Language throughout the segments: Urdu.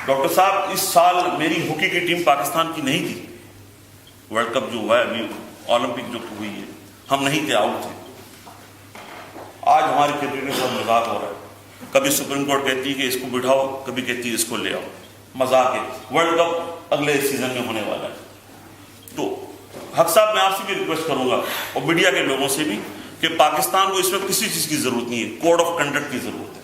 ڈاکٹر صاحب اس سال میری ہاکی کی ٹیم پاکستان کی نہیں تھی. ورلڈ کپ جو ہوا ہے ابھی اولمپک جو ہوئی ہے ہم نہیں تھے, آؤٹ تھے. آج ہماری کرکٹ کے ساتھ مذاق ہو رہا ہے. کبھی سپریم کورٹ کہتی ہے کہ اس کو بٹھاؤ, کبھی کہتی ہے اس کو لے آؤ. مذاق ہے. ورلڈ کپ اگلے سیزن میں ہونے والا ہے. تو حق صاحب میں آپ سے بھی ریکویسٹ کروں گا اور میڈیا کے لوگوں سے بھی کہ پاکستان کو اس وقت کسی چیز کی ضرورت نہیں ہے, کوڈ آف کنڈکٹ کی ضرورت ہے.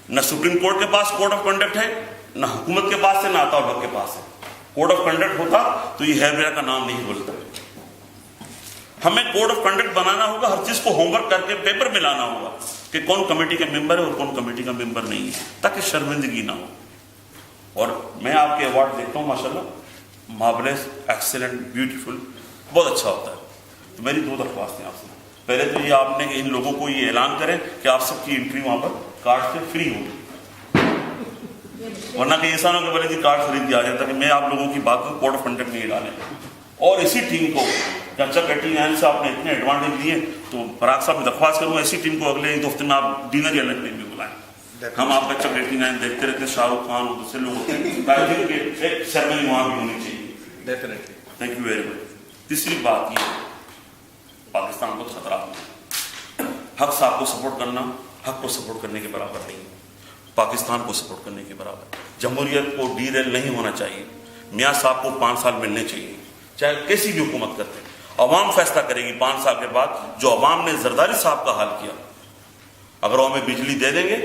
نہ سپریم کورٹ کے پاس کوڈ آف کنڈکٹ ہے, نہ حکومت کے پاس ہے, نہ عطاء الحق کے پاس ہے. کوڈ آف کنڈکٹ ہوتا تو یہ ہیربیرا کا نام نہیں بولتا. ہمیں کوڈ آف کنڈکٹ بنانا ہوگا, ہر چیز کو ہوم ورک کر کے پیپر میں لانا ہوگا کہ کون کمیٹی کا ممبر ہے اور کون کمیٹی کا ممبر نہیں ہے, تاکہ شرمندگی نہ ہو. اور میں آپ کے ایوارڈ دیکھتا ہوں ماشاءاللہ, مارولس, ایکسیلنٹ, بیوٹیفل, بہت اچھا ہوتا ہے. تو میری 2 درخواستیں ہیں آپ سے. پہلے تو یہ آپ نے کہ ان لوگوں کو یہ اعلان کریں کہ آپ سب کی انٹری وہاں پر کارڈ سے فری ہوگی, ورنہ کہ انسانوں کے بلے کارڈ خرید کے آ جاتا کہ میں آپ لوگوں کی بات کو کوڈ آف کنڈکٹ نہیں ڈالیں. اور اسی ٹیم کو چاچا کٹی سے آپ نے اتنے ایڈوانٹیج دیے, تو فراق صاحب میں درخواست کروں ایسی ٹیم کو اگلے 1 ہفتے میں آپ ڈنر یا لنچ میں بلائیں. ہم آپ کا چک 89 دیکھتے رہتے, شاہ رخ خان اور دوسرے لوگ ہوتے ہیں, ایک سیرمنی وہاں بھی ہونی چاہیے. تھینک یو ویری مچ. تیسری بات یہ ہے, پاکستان کو خطرات میں حق صاحب کو سپورٹ کرنا حق کو سپورٹ کرنے کے برابر نہیں ہے, پاکستان کو سپورٹ کرنے کے برابر. جمہوریت کو ڈی ریل نہیں ہونا چاہیے. میاں صاحب کو 5 سال ملنے چاہیے, چاہے کیسی بھی حکومت کرتے ہیں. عوام فیصلہ کرے گی 5 سال کے بعد. جو عوام نے زرداری صاحب کا حال کیا, اگر وہ ہمیں بجلی دے دیں گے,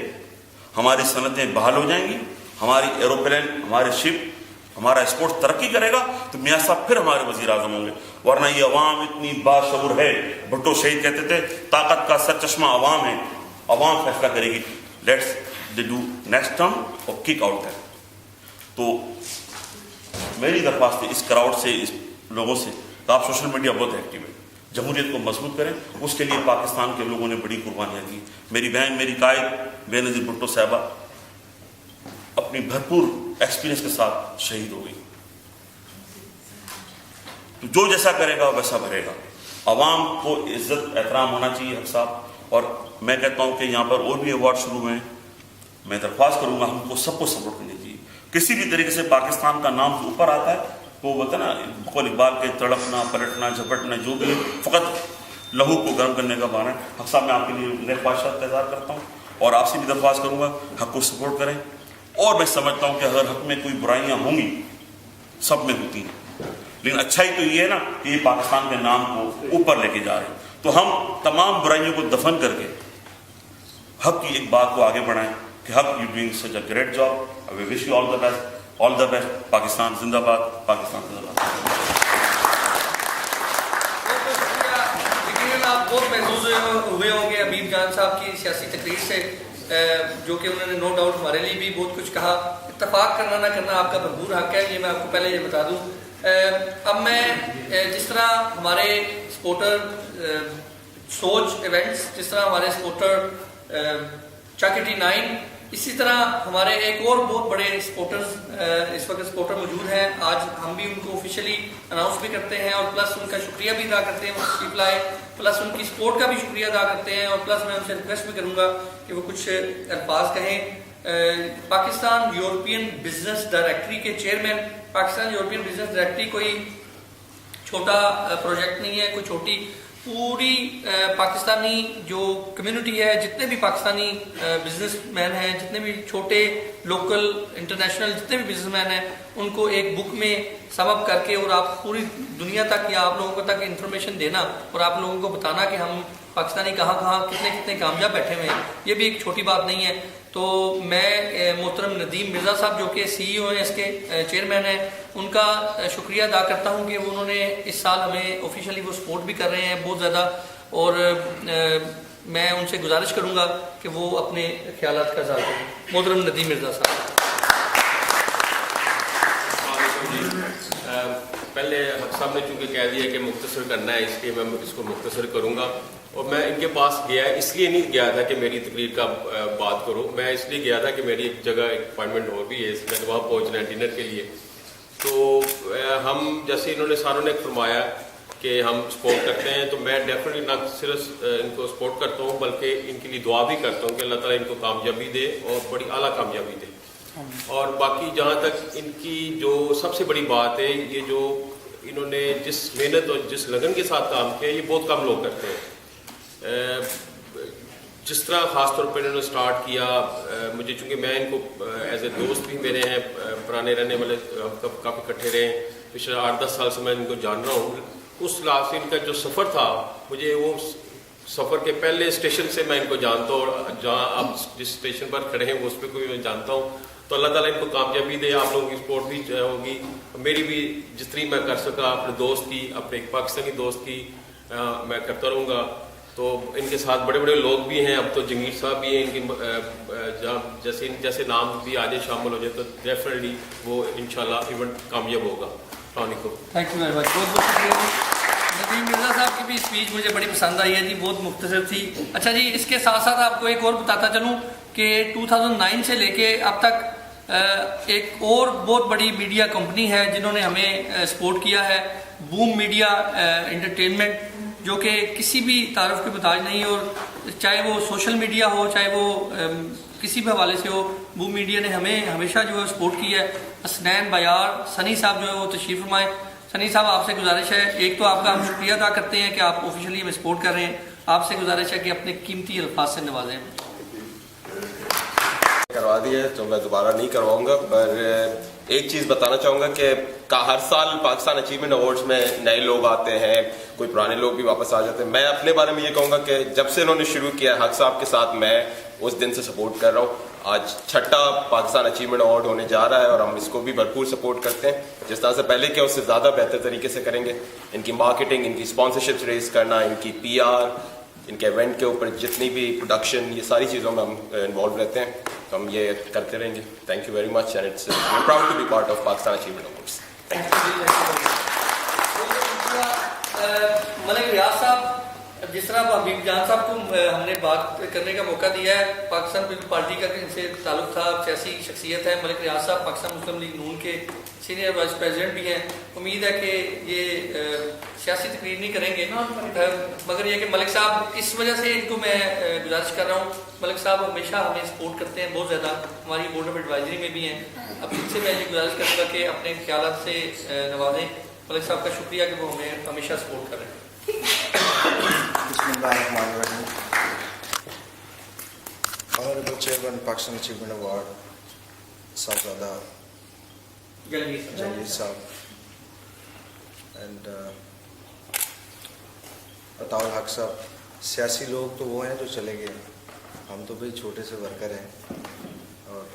ہماری صنعتیں بحال ہو جائیں گی, ہماری ایروپلین, ہمارے شپ, ہمارا اسپورٹ ترقی کرے گا, تو میاں صاحب پھر ہمارے وزیر اعظم ہوں گے. ورنہ یہ عوام اتنی باشعور ہے. بھٹو شہید کہتے تھے طاقت کا سر چشمہ عوام ہے, عوام فیصلہ کرے گی. Let's they do next term اور کک آؤٹ ہے. تو میری درخواست ہے اس کراؤڈ سے, اس لوگوں سے, تو آپ سوشل میڈیا بہت ایکٹیو ہے, جمہوریت کو مضبوط کریں. اس کے لیے پاکستان کے لوگوں نے بڑی قربانیاں دی. میری بہن, میری قائد بے نظیر بھٹو صاحبہ اپنی بھرپور ایکسپیرینس کے ساتھ شہید ہو گئی. تو جو جیسا کرے گا ویسا بھرے گا. عوام کو عزت احترام ہونا چاہیے حق صاحب. اور میں کہتا ہوں کہ یہاں پر اور بھی ایوارڈ شروع ہوئے ہیں, میں درخواست کروں گا ہم کو سب کو سپورٹ کرنی چاہیے. کسی بھی طریقے سے پاکستان کا نام اوپر آتا ہے تو وہ بتا نا بقول اقبال کے تڑپنا, پلٹنا, جھپٹنا, جو بھی فقط لہو کو گرم کرنے کا بہانا ہے. حق صاحب میں آپ کے لیے نیک خواہشات انتظار کرتا ہوں, اور آپ سے بھی درخواست کروں گا حق کو سپورٹ کریں. اور میں سمجھتا ہوں کہ اگر حق میں کوئی برائیاں ہوں گی, سب میں ہوتی ہیں, لیکن اچھائی تو یہ ہے نا کہ یہ پاکستان کے نام کو اوپر لے کے جا رہے ہیں. تو ہم تمام برائیوں کو دفن کر کے حق کی ایک بات کو آگے بڑھائیں کہ حق you doing such a great job. We wish you all the best. All the best. Pakistan زندہ باد, پاکستان زندہ باد. آپ بہت محظوظ ہوئے ہوں گے حبیب جان صاحب کی سیاسی تقریر سے, جو کہ انہوں نے نو ڈاؤٹ ہمارے لیے بھی بہت کچھ کہا. اتفاق کرنا نہ کرنا آپ کا بھرپور حق ہے, یہ میں آپ کو پہلے یہ بتا دوں. اب میں جس طرح ہمارے سپورٹر سوچ ایونٹس, جس طرح ہمارے سپورٹر چک 89, اسی طرح ہمارے ایک اور بہت بڑے سپورٹرز اس وقت سپورٹر موجود ہیں. آج ہم بھی ان کو آفیشیلی اناؤنس بھی کرتے ہیں, اور پلس ان کا شکریہ بھی ادا کرتے ہیں وہ تشریف لائے, پلس ان کی سپورٹ کا بھی شکریہ ادا کرتے ہیں, اور پلس میں ان سے ریکویسٹ بھی کروں گا کہ وہ کچھ الفاظ کہیں. پاکستان یورپین بزنس ڈائریکٹری کے chairman. Pakistan European business directory کوئی چھوٹا پروجیکٹ نہیں ہے, کوئی چھوٹی, پوری پاکستانی جو کمیونٹی ہے, جتنے بھی پاکستانی بزنس مین ہیں, جتنے بھی چھوٹے لوکل انٹرنیشنل جتنے بھی بزنس مین ہیں, ان کو ایک بک میں سم اپ کر کے, اور آپ پوری دنیا تک یا آپ لوگوں کو تک انفارمیشن دینا, اور آپ لوگوں کو بتانا کہ ہم پاکستانی کہاں کہاں کتنے کتنے کامیاب بیٹھے ہوئے ہیں. یہ بھی ایک چھوٹی بات نہیں ہے. تو میں محترم ندیم مرزا صاحب جو کہ سی ای او ہیں, اس کے چیئرمین ہیں, ان کا شکریہ ادا کرتا ہوں کہ انہوں نے اس سال ہمیں آفیشیلی وہ سپورٹ بھی کر رہے ہیں بہت زیادہ. اور میں ان سے گزارش کروں گا کہ وہ اپنے خیالات کا اظہار کریں. محترم ندیم مرزا صاحب. پہلے حق صاحب نے چونکہ کہہ دیا کہ مختصر کرنا ہے, اس لیے میں اس کو مختصر کروں گا. اور میں ان کے پاس گیا, اس لیے نہیں گیا تھا کہ میری تقریر کا بات کروں, میں اس لیے گیا تھا کہ میری ایک جگہ ایک اپائنٹمنٹ اور بھی ہے, میں نے وہاں پہنچنا ہے ڈنر کے لیے. تو ہم جیسے انہوں نے ساروں نے فرمایا کہ ہم سپورٹ کرتے ہیں, تو میں ڈیفینیٹلی نہ صرف ان کو سپورٹ کرتا ہوں بلکہ ان کے لیے دعا بھی کرتا ہوں کہ اللہ تعالیٰ ان کو کامیابی دے اور بڑی اعلیٰ کامیابی دے. اور باقی جہاں تک ان کی جو سب سے بڑی بات ہے، یہ جو انہوں نے جس محنت اور جس لگن کے ساتھ کام کیا، یہ بہت کم لوگ کرتے ہیں. جس طرح خاص طور پہ انہوں نے سٹارٹ کیا، مجھے چونکہ میں ان کو ایز اے دوست بھی میرے ہیں، پرانے رہنے والے، ہم کافی اکٹھے رہے ہیں، پچھلے 8-10 سال سے میں ان کو جان رہا ہوں. اس لاسٹ ان کا جو سفر تھا، مجھے وہ سفر کے پہلے اسٹیشن سے میں ان کو جانتا ہوں، اور جہاں آپ جس اسٹیشن پر کھڑے ہیں اس پہ کوئی میں جانتا ہوں. تو اللہ تعالیٰ ان کو کامیابی دے، آپ لوگوں کی سپورٹ بھی ہوگی، میری بھی جتنی میں کر سکا اپنے دوست کی، اپنے ایک پاکستانی دوست کی میں کرتا رہوں گا. تو ان کے ساتھ بڑے بڑے لوگ بھی ہیں، اب تو جنگیر صاحب بھی ہیں، ان کی جیسے نام بھی آگے شامل ہو جائے تو ڈیفینیٹلی وہ انشاءاللہ ایونٹ کامیاب ہوگا. السلام علیکم. تھینک یو ویری مچ. بہت بہت شکریہ. ندیم مرزا صاحب کی بھی اسپیچ مجھے بڑی پسند آئی ہے جی، بہت مختصر تھی. اچھا جی، اس کے ساتھ ساتھ آپ کو ایک اور بتاتا چلوں کہ 2009 سے لے کے اب تک ایک اور بہت بڑی میڈیا کمپنی ہے جنہوں نے ہمیں سپورٹ کیا ہے، بوم میڈیا انٹرٹینمنٹ، جو کہ کسی بھی تعارف کے محتاج نہیں، اور چاہے وہ سوشل میڈیا ہو، چاہے وہ کسی بھی حوالے سے ہو، بوم میڈیا نے ہمیں ہمیشہ جو ہے سپورٹ کی ہے. حسنین بیار سنی صاحب جو ہے وہ تشریف فرمائے. سنی صاحب، آپ سے گزارش ہے، ایک تو آپ کا ہم شکریہ ادا کرتے ہیں کہ آپ آفیشیلی ہمیں سپورٹ کر رہے ہیں، آپ سے گزارش ہے کہ اپنے قیمتی الفاظ سے نوازیں. کروا دی ہے تو میں دوبارہ نہیں کرواؤں گا، پر ایک چیز بتانا چاہوں گا کہ ہر سال پاکستان اچیومنٹ ایوارڈز میں نئے لوگ آتے ہیں، کوئی پرانے لوگ بھی واپس آ جاتے ہیں. میں اپنے بارے میں یہ کہوں گا کہ جب سے انہوں نے شروع کیا حق صاحب کے ساتھ، میں اس دن سے سپورٹ کر رہا ہوں. آج 6واں پاکستان اچیومنٹ ایوارڈ ہونے جا رہا ہے اور ہم اس کو بھی بھرپور سپورٹ کرتے ہیں. جس طرح سے پہلے کیا اس سے زیادہ بہتر طریقے سے کریں گے. ان کی مارکیٹنگ، ان کی اسپانسرشپ ریز کرنا، ان کی PR، ان کے ایونٹ کے اوپر جتنی بھی پروڈکشن، یہ ساری چیزوں میں ہم انوالو رہتے ہیں. تو ہم یہ کرتے رہیں گے. Thank you very much, and it's proud to be part of Pakistan achievement awards. Malik Riaz صاحب، جس طرح حبیب جان صاحب کو ہم نے بات کرنے کا موقع دیا ہے، پاکستان پیپل پارٹی کا ان سے تعلق تھا، سیاسی شخصیت ہے. ملک ریاض صاحب پاکستان مسلم لیگ نون کے سینئر وائس پریزیڈنٹ بھی ہیں. امید ہے کہ یہ سیاسی تقریر نہیں کریں گے، مگر یہ کہ ملک صاحب، اس وجہ سے ان کو میں گزارش کر رہا ہوں، ملک صاحب ہمیشہ ہمیں سپورٹ کرتے ہیں بہت زیادہ، ہماری بورڈ آف ایڈوائزری میں بھی ہیں. اب ان سے میں یہ گزارش کروں گا کہ اپنے خیالات سے نوازیں. ملک صاحب کا شکریہ کہ وہ ہمیں ہمیشہ سپورٹ کر رہے ہیں. بسم اللہ الرحمن الرحیم. Honourable chairman Pakistan achievement award Sahibzada Jahangir صاحب اینڈ عطاء الحق صاحب. سیاسی لوگ تو وہ ہیں جو چلے گئے، ہم تو بھائی چھوٹے سے ورکر ہیں، اور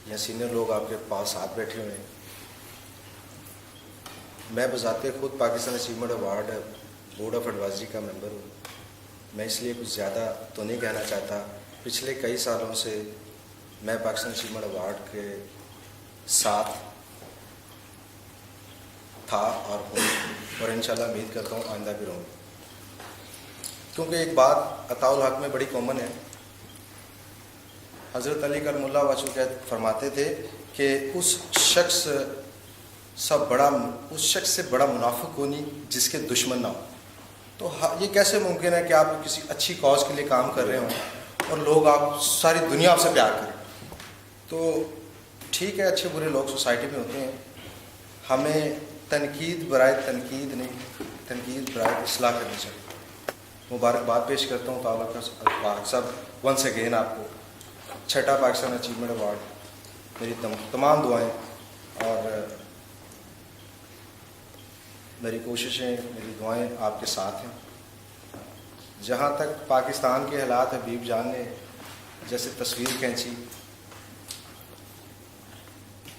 یہ سینئر لوگ آپ کے پاس ساتھ بیٹھے ہوئے ہیں. میں بذات خود Pakistan achievement award board of advisory کا ممبر ہوں. میں اس لیے کچھ زیادہ تو نہیں کہنا چاہتا. پچھلے کئی سالوں سے میں پاکستان اچیومنٹ ایوارڈ کے ساتھ تھا اور ہوں، اور انشاءاللہ امید کرتا ہوں آئندہ بھی رہوں. کیونکہ ایک بات عطاء الحق میں بڑی کامن ہے. حضرت علی کرم اللہ وجہ فرماتے تھے کہ اس شخص سے بڑا منافق کو نہیں جس کے دشمن نہ ہو. تو یہ کیسے ممکن ہے کہ آپ کسی اچھی کاز کے لیے کام کر رہے ہوں اور لوگ آپ ساری دنیا آپ سے پیار کریں؟ تو ٹھیک ہے، اچھے برے لوگ سوسائٹی میں ہوتے ہیں، ہمیں تنقید برائے تنقید نہیں، تنقید برائے اصلاح کرنی چاہیے. مبارکباد پیش کرتا ہوں تعلق صاحب ونس اگین آپ کو 6واں پاکستان اچیومنٹ ایوارڈ. میری تمام دعائیں اور میری کوششیں، میری دعائیں آپ کے ساتھ ہیں. جہاں تک پاکستان کے حالات، حبیب جان نے جیسے تصویر کھینچی،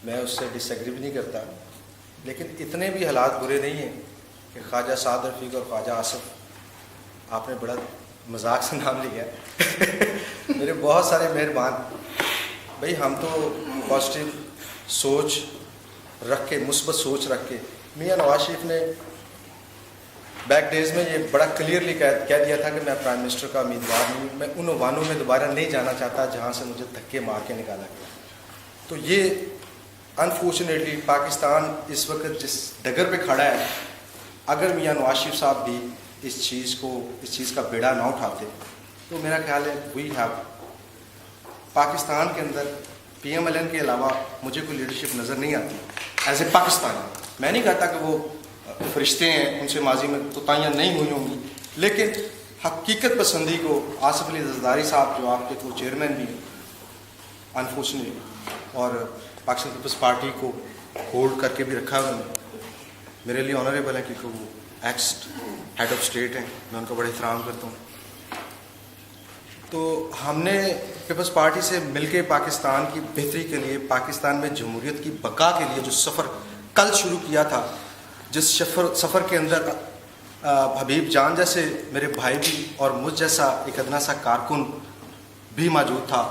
میں اس سے ڈس ایگری بھی نہیں کرتا، لیکن اتنے بھی حالات برے نہیں ہیں کہ خواجہ سعد رفیق اور خواجہ آصف، آپ نے بڑا مذاق سے نام لیا میرے بہت سارے مہربان بھائی. ہم تو پازیٹیو سوچ رکھ کے، مثبت سوچ رکھ کے، میاں نواز شریف نے بیک ڈیز میں یہ بڑا کلیئرلی کہہ دیا تھا کہ میں پرائم منسٹر کا امیدوار نہیں ہوں، میں ان عنوانوں میں دوبارہ نہیں جانا چاہتا جہاں سے مجھے دھکے مار کے نکالا گیا. تو یہ انفارچونیٹلی پاکستان اس وقت جس ڈگر پہ کھڑا ہے، اگر میاں نواز شریف صاحب بھی اس چیز کا بیڑا نہ اٹھاتے تو میرا خیال ہے وی ہیو پاکستان کے اندر PMLN کے علاوہ مجھے کوئی لیڈرشپ نظر نہیں آتی ایز اے پاکستانی. میں نہیں کہتا کہ وہ فرشتے ہیں, ان سے ماضی میں کوتاہیاں نہیں ہوئی ہوں گی, لیکن حقیقت پسندی کو آصف علی زرداری صاحب جو آپ کے کو چیئرمین بھی ہیں انفارچونیٹلی, اور پاکستان پیپلز پارٹی کو ہولڈ کر کے بھی رکھا ہوا ہے, میرے لیے آنریبل ہے کیونکہ وہ ایکس ہیڈ آف اسٹیٹ ہیں, میں ان کا بڑا احترام کرتا ہوں. تو ہم نے پیپلز پارٹی سے مل کے پاکستان کی بہتری کے لیے, پاکستان میں جمہوریت کی بقا کے لیے جو سفر کل شروع کیا تھا, جس سفر کے اندر حبیب جان جیسے میرے بھائی بھی اور مجھ جیسا ایک ادنا سا کارکن بھی موجود تھا.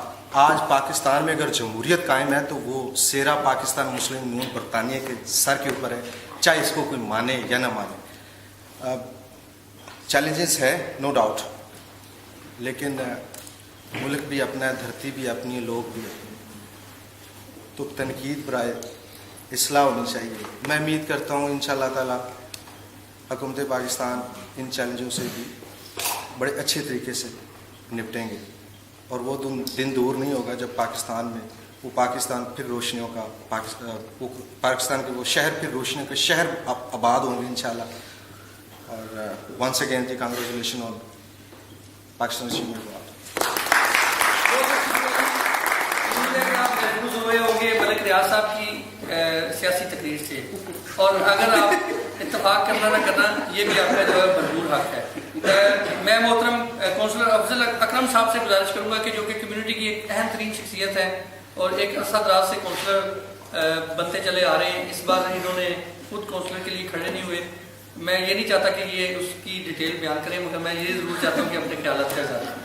آج پاکستان میں اگر جمہوریت قائم ہے تو وہ سیرا پاکستان مسلم نون برطانیہ کے سر کے اوپر ہے, چاہے اس کو کوئی مانے یا نہ مانے. چیلنجز ہے نو ڈاؤٹ, لیکن ملک بھی اپنا ہے, دھرتی بھی اپنی, لوگ بھی اپنے, تو تنقید برائے اصلاح ہونی چاہیے. میں امید کرتا ہوں انشاءاللہ تعالی حکومت پاکستان ان چیلنجوں سے بھی بڑے اچھے طریقے سے نپٹیں گے, اور وہ دن دور نہیں ہوگا جب پاکستان میں وہ پاکستان پھر روشنیوں کا پاکستان کے وہ شہر پھر روشنیوں کے شہر آباد ہوں گے انشاءاللہ. اور ونس اگین جی کانگریچولیشن آن پاکستان اچیومنٹ. آپ محفوظ ہوئے ہوں گے ملک ریاض صاحب کی سیاسی تقریر سے, اور اگر آپ اتفاق کرنا نہ کرنا یہ بھی آپ کا جو ہے مجبور حق ہے. میں محترم کونسلر افضل اکرم صاحب سے گزارش کروں گا کہ جو کہ کمیونٹی کی ایک اہم ترین شخصیت ہے اور ایک عرصہ دراز سے کونسلر بنتے چلے آ رہے ہیں. اس بار انہوں نے خود کونسلر کے لیے کھڑے نہیں ہوئے. میں یہ نہیں چاہتا کہ یہ اس کی ڈیٹیل بیان کریں, مگر میں یہ ضرور چاہتا ہوں کہ اپنے خیالات کا اظہار کریں.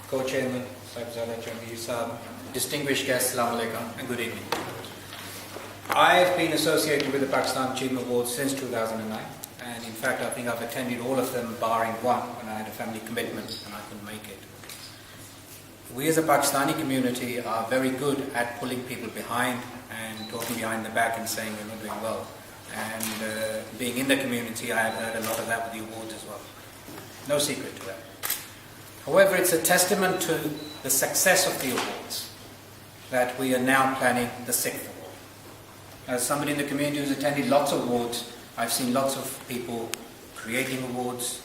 Co-chairman, Sahibzada Jahangir Saab, distinguished guests, Assalamu alaikum and good evening. I have been associated with the Pakistan Achievement Awards since 2009, and in fact I think I've attended all of them barring one when I had a family commitment and I couldn't make it. We as a Pakistani community are very good at pulling people behind and talking behind the back and saying we're not doing well. And being in the community, I have heard a lot of that with the awards as well. No secret to that. However, it's a testament to the success of the awards that we are now planning the 6th award. As somebody in the community who's attended lots of awards, I've seen lots of people creating awards,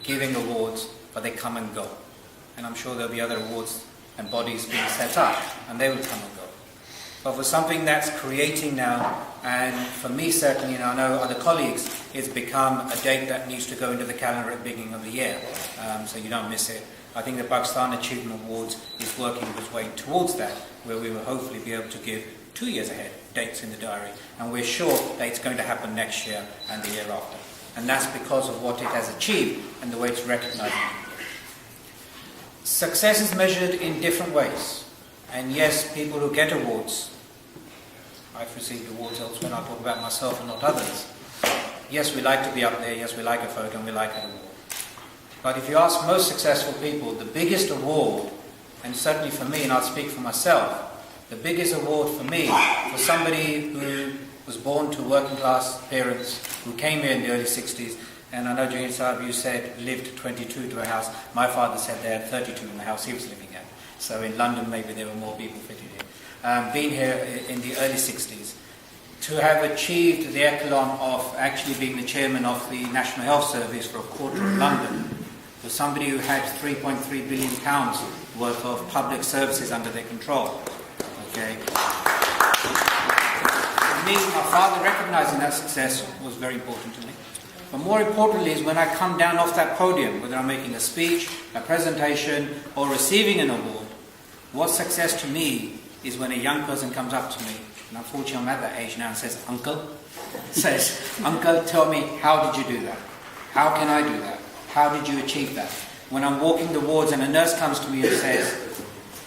giving awards, but they come and go. And I'm sure there'll be other awards and bodies being set up, and they will come and go. But for something that's creating now, and for me certainly, and I know other colleagues, it's become a date that needs to go into the calendar at the beginning of the year, so you don't miss it. I think the Pakistan Achievement Awards is working its way towards that, where we will hopefully be able to give 2 years ahead dates in the diary, and we're sure that it's going to happen next year and the year after. And that's because of what it has achieved and the way it's recognized. Success is measured in different ways. And yes, people who get awards, I've received awards elsewhere, and I'll talk about myself and not others. Yes, we like to be up there, yes, we like a photo and we like an award. But if you ask most successful people, the biggest award, and certainly for me, and I'll speak for myself, the biggest award for me, for somebody who was born to working class parents, who came here in the early 60s, and I know Jahangir Saab, you said, lived 22 to a house. My father said they had 32 in the house he was living at. So in London, maybe there were more people fitted in. Being here in the early 60s, to have achieved the echelon of actually being the chairman of the National Health Service for a quarter of London, for somebody who had £3.3 billion worth of public services under their control. Okay. For me, my father recognizing that success was very important to me. But more importantly is when I come down off that podium, whether I'm making a speech, a presentation, or receiving an award, what success to me is when a young person comes up to me, and unfortunately I'm at that age now, and says, Uncle, Uncle, tell me, how did you do that? How can I do that? How did you achieve that? When I'm walking the wards and a nurse comes to me and says,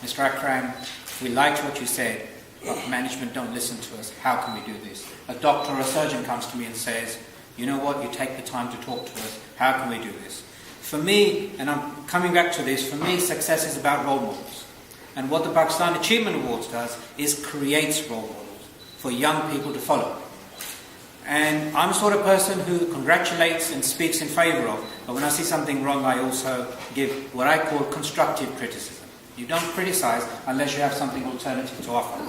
Mr. Akram, we liked what you said, but management don't listen to us. How can we do this? A doctor or a surgeon comes to me and says, you know what, you take the time to talk to us. How can we do this? For me, and I'm coming back to this, for me success is about role models. And what the Pakistan Achievement Awards does is creates role models for young people to follow. And I'm the sort of person who congratulates and speaks in favour of, but when I see something wrong, I also give what I call constructive criticism. You don't criticise unless you have something alternative to offer.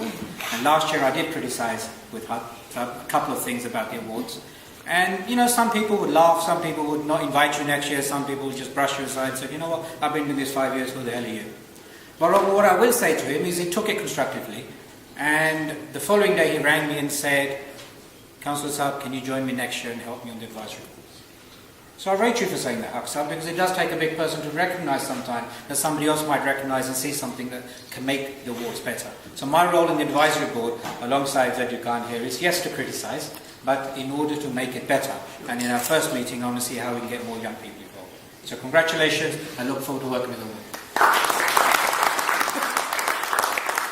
And last year I did criticise with HUD a couple of things about the awards. And, you know, some people would laugh, some people would not invite you next year, some people would just brush you aside and say, you know what, I've been doing this 5 years, who the hell are you? But what I will say to him is he took it constructively, and the following day he rang me and said, Councillor Saab, can you join me next year and help me on the advisory board? So I rate you for saying that, Haq Saab, because it does take a big person to recognise sometimes that somebody else might recognise and see something that can make the awards better. So my role in the advisory board, alongside Zeddu Khan here, is yes to criticise, but in order to make it better. And in our first meeting, I want to see how we can get more young people involved. So congratulations, I look forward to working with all.